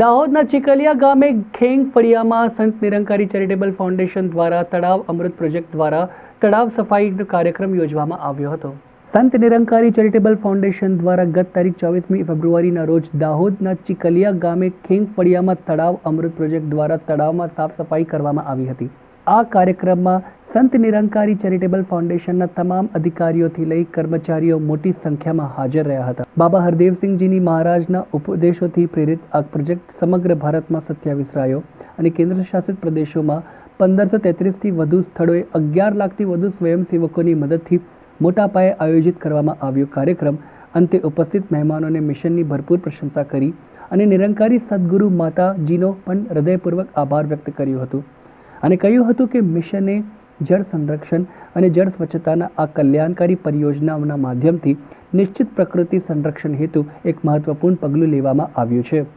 દાહોદના ચીકલિયા ગામે ખેંગ ફળિયામાં સંત નિરંકારી ચેરિટેબલ ફાઉન્ડેશન દ્વારા તળાવ અમૃત પ્રોજેક્ટ દ્વારા તળાવ સફાઈનો કાર્યક્રમ યોજવામાં આવ્યો હતો. સંત નિરંકારી ચેરિટેબલ ફાઉન્ડેશન દ્વારા ગત તારીખ 24મી ફેબ્રુઆરીના રોજ દાહોદના ચીકલિયા ગામે ખેંગ ફળિયામાં તળાવ અમૃત પ્રોજેક્ટ દ્વારા તળાવમાં સાફ સફાઈ કરવામાં આવી હતી. આ કાર્યક્રમમાં સંત નિરંકારી ચેરિટેબલ ફાઉન્ડેશનના તમામ અધિકારીઓથી લઈ કર્મચારીઓ મોટી સંખ્યામાં હાજર રહ્યા હતા. બાબા હરદેવસિંહજીની મહારાજના ઉપદેશોથી પ્રેરિત આ પ્રોજેક્ટ સમગ્ર ભારતમાં 27 રાજ્યો અને કેન્દ્ર શાસિત પ્રદેશોમાં 1533થી વધુ સ્થળોએ 11 લાખથી વધુ સ્વયંસેવકોની મદદથી મોટા પાયે આયોજિત કરવામાં આવ્યો. કાર્યક્રમ અંતે ઉપસ્થિત મહેમાનોને મિશનની ભરપૂર પ્રશંસા કરી અને નિરંકારી સદગુરુ માતાજીનો પણ હૃદયપૂર્વક આભાર વ્યક્ત કર્યો હતો અને કહ્યું હતું કે મિશને જળ સંરક્ષણ અને જળ સ્વચ્છતાના આ કલ્યાણકારી પરિયોજનાઓના માધ્યમથી નિશ્ચિત પ્રકૃતિ સંરક્ષણ હેતુ એક મહત્વપૂર્ણ પગલું લેવામાં આવ્યું છે.